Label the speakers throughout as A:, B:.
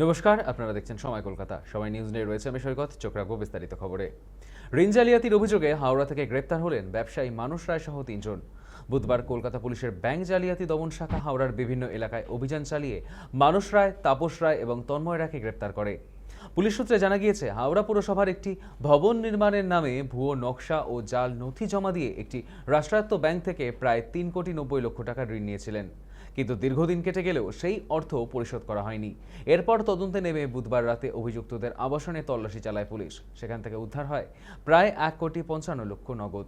A: নমস্কার, আপনারা দেখছেন সময় কলকাতা। সময় নিউজ নিয়ে রয়েছে আমি সৈকত। চোখ রাখবো বিস্তারিত খবরে। ঋণ জালিয়াতির অভিযোগে হাওড়া থেকে গ্রেপ্তার হলেন ব্যবসায়ী মানুষ রায় সহ ৩ জন। বুধবার কলকাতা পুলিশের ব্যাংক জালিয়াতি দমন শাখা হাওড়ার বিভিন্ন এলাকায় অভিযান চালিয়ে মানুষ রায়, তাপস রায় এবং তন্ময় রায়কে গ্রেপ্তার করে। পুলিশ সূত্রে জানা গিয়েছে, হাওড়া পুরসভার একটি ভবন নির্মাণের নামে ভুয়ো নকশা ও জাল নথি জমা দিয়ে একটি রাষ্ট্রায়ত্ত ব্যাংক থেকে প্রায় ৩,৯০,০০,০০০ টাকার ঋণ নিয়েছিলেন। কিন্তু দীর্ঘদিন কেটে গেলেও সেই অর্থ পরিশোধ করা হয়নি। এরপর তদন্তে নেমে বুধবার রাতে অভিযুক্তদের আবাসনে তল্লাশি চালায় পুলিশ। সেখান থেকে উদ্ধার হয় প্রায় ১,৫৫,০০,০০০ নগদ।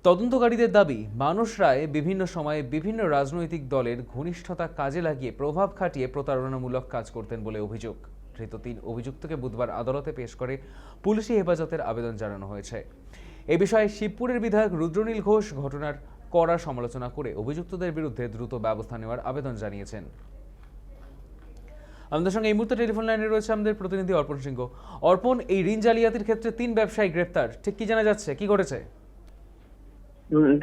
A: তদন্তকারীদের দাবি, মানুষ রায় বিভিন্ন সময়ে বিভিন্ন রাজনৈতিক দলের ঘনিষ্ঠতা কাজে লাগিয়ে প্রভাব খাটিয়ে প্রতারণামূলক কাজ করতেন বলে অভিযোগ। ধৃত ৩ অভিযুক্তকে বুধবার আদালতে পেশ করে পুলিশি হেফাজতের আবেদন জানানো হয়েছে। এ বিষয়ে শিবপুরের বিধায়ক রুদ্রনীল ঘোষ ঘটনার কড়া সমালোচনা করে অভিযুক্তদের বিরুদ্ধে দ্রুত ব্যবস্থা নেওয়ার আবেদন জানিয়েছেন। আমাদের সঙ্গে এই মুহূর্তে টেলিফোন লাইনে রয়েছে আমাদের প্রতিনিধি অর্পণ সিংহ। অর্পণ, এই ঋণ জালিয়াতির ক্ষেত্রে ৩ ব্যবসায়ী গ্রেপ্তার, ঠিক কি জানা যাচ্ছে, কি ঘটেছে?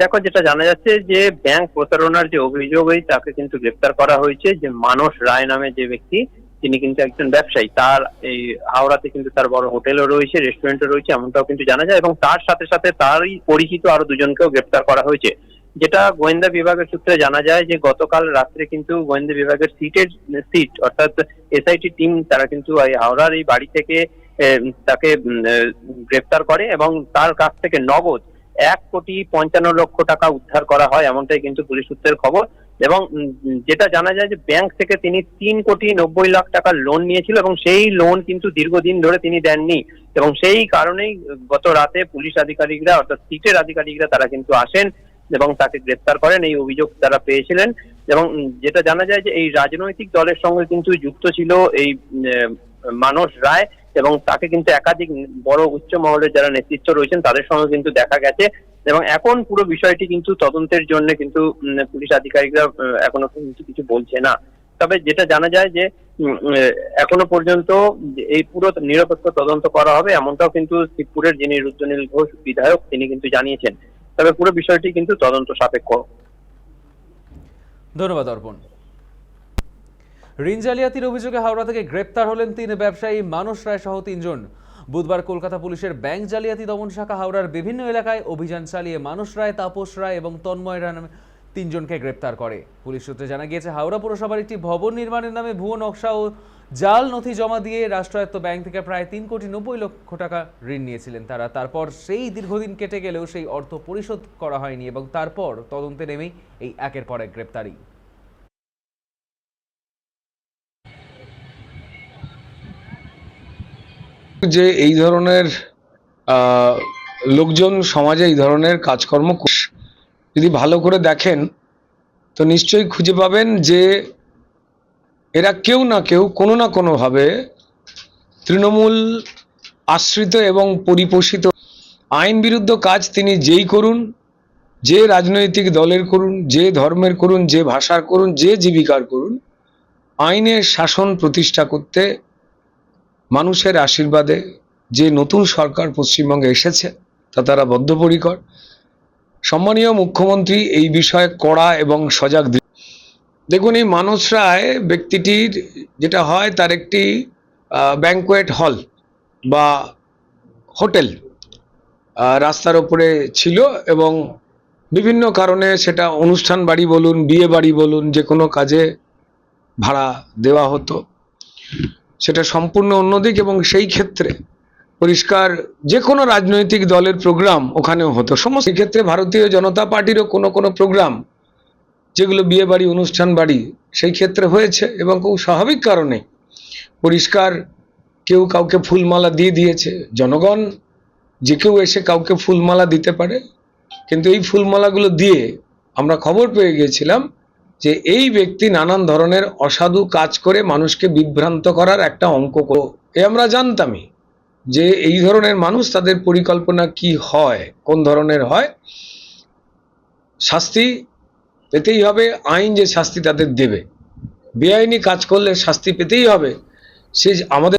B: দেখো, যেটা জানা যাচ্ছে যে ব্যাংক প্রতারণার যে অভিযোগ তাকে কিন্তু গ্রেপ্তার করা হয়েছে। যে মানস রায় নামে যে ব্যক্তি, তিনি কিন্তু একজন ব্যবসায়ী। তার এই হাওড়াতে কিন্তু তার বড় হোটেলও রয়েছে, রেস্টুরেন্টও রয়েছে, এমনটাও কিন্তু জানা যায়। এবং তার সাথে সাথে তারই পরিচিত আরো দুজনকেও গ্রেপ্তার করা হয়েছে। যেটা গোয়েন্দা বিভাগের সূত্রে জানা যায় যে গতকাল রাত্রে কিন্তু গোয়েন্দা বিভাগের সিট অর্থাৎ এসআইটি টিম তারা কিন্তু হাওড়ার এই বাড়ি থেকে তাকে গ্রেপ্তার করে এবং তার কাছ থেকে নগদ ১,৫৫,০০,০০০ টাকা উদ্ধার করা হয়, এমনটাই কিন্তু পুলিশ সূত্রের খবর। এবং যেটা জানা যায় যে ব্যাংক থেকে তিনি ৩,৯০,০০,০০০ টাকার লোন নিয়েছিল এবং সেই লোন কিন্তু দীর্ঘদিন ধরে তিনি দেননি। এবং সেই কারণেই গত রাতে পুলিশ আধিকারিকরা অর্থাৎ সিটের আধিকারিকরা তারা কিন্তু আসেন এবং তাকে গ্রেপ্তার করেন। এই অভিযোগ তারা পেয়েছিলেন। এবং যেটা জানা যায় যে এই রাজনৈতিক দলের সঙ্গে কিন্তু যুক্ত ছিল এই মানস রায়, এবং তাকে কিন্তু একাধিক বড় উচ্চ মহলের যারা নেতৃত্ব রয়েছেন তাদের সঙ্গে কিন্তু দেখা গেছে। এবং এখন পুরো বিষয়টি কিন্তু তদন্তের জন্য কিন্তু পুলিশ আধিকারিকরা এখনো কিন্তু কিছু বলছে না। তবে যেটা জানা যায় যে এখনো পর্যন্ত এই পুরো নিরপেক্ষ তদন্ত করা হবে, এমনটাও কিন্তু শিবপুরের যিনি রুদ্রনীল ঘোষ বিধায়ক তিনি কিন্তু জানিয়েছেন। তবে পুরো বিষয়টি কিন্তু তদন্ত সাপেক্ষ।
A: ধন্যবাদ অর্পণ। ঋণ জালিয়াতির অভিযোগে হাওড়া থেকে গ্রেপ্তার হলেন ৩ ব্যবসায়ী মানুষ রায় সহ ৩ জন। বুধবার কলকাতা পুলিশের ব্যাংক জালিয়াতি দমন শাখা হাওড়ার বিভিন্ন এলাকায় অভিযান চালিয়ে মানুষ রায়, তাপস রায় এবং তন্ময় রায় নামে ৩ জনকে গ্রেপ্তার করে। পুলিশ সূত্রে জানা গিয়েছে, হাওড়া পুরসভার একটি ভবন নির্মাণের নামে ভুয়ো নকশা ও জাল নথি জমা দিয়ে রাষ্ট্রায়ত্ত ব্যাংক থেকে প্রায় ৩,৯০,০০,০০০ টাকা ঋণ নিয়েছিলেন তারা। তারপর সেই দীর্ঘদিন কেটে গেলেও সেই অর্থ পরিশোধ করা হয়নি এবং তারপর তদন্তে নেমেই এই একের পর এক গ্রেপ্তারি।
C: যে এই ধরনের লোকজন সমাজে এই ধরনের কাজকর্ম যদি ভালো করে দেখেন তো নিশ্চয়ই খুঁজে পাবেন যে এরা কেউ না কেউ কোনো না কোনোভাবে তৃণমূল আশ্রিত এবং পরিপোষিত। আইন বিরুদ্ধ কাজ তিনি যেই করুন, যে রাজনৈতিক দলের করুন, যে ধর্মের করুন, যে ভাষার করুন, যে জীবিকার করুন, আইনের শাসন প্রতিষ্ঠা করতে মানুষের আশীর্বাদে যে নতুন সরকার পশ্চিমবঙ্গে এসেছে তা তারা বদ্ধপরিকর। সম্মানীয় মুখ্যমন্ত্রী এই বিষয়ে কড়া এবং সজাগ। দেখুন, এই মানস রায় ব্যক্তিটির যেটা হয়, তার একটি ব্যাংকোয়েট হল বা হোটেল রাস্তার উপরে ছিল এবং বিভিন্ন কারণে সেটা অনুষ্ঠান বাড়ি বলুন, বিয়ে বাড়ি বলুন, যে কোনো কাজে ভাড়া দেওয়া হতো। সেটা সম্পূর্ণ অন্যদিক এবং সেই ক্ষেত্রে পরিষ্কার যে কোনো রাজনৈতিক দলের প্রোগ্রাম ওখানেও হতো। সমস্ত ক্ষেত্রে ভারতীয় জনতা পার্টিরও কোনো কোনো প্রোগ্রাম যেগুলো বিয়ে বাড়ি, অনুষ্ঠান বাড়ি, সেই ক্ষেত্রে হয়েছে এবং খুব স্বাভাবিক কারণে পরিষ্কার কেউ কাউকে ফুলমালা দিয়ে দিয়েছে। জনগণ যে কেউ এসে কাউকে ফুলমালা দিতে পারে, কিন্তু এই ফুলমালাগুলো দিয়ে আমরা খবর পেয়ে গিয়েছিলাম যে এই ব্যক্তি নানান ধরনের অসাধু কাজ করে মানুষকে বিভ্রান্ত করার একটা অঙ্ক। আমরা জানতামই যে এই ধরনের মানুষ, তাদের পরিকল্পনা কি হয়, কোন ধরনের হয়। শাস্তি পেতেই হবে, আইন যে শাস্তি তাদের দেবে। বেআইনি কাজ করলে শাস্তি পেতেই হবে। সে আমাদের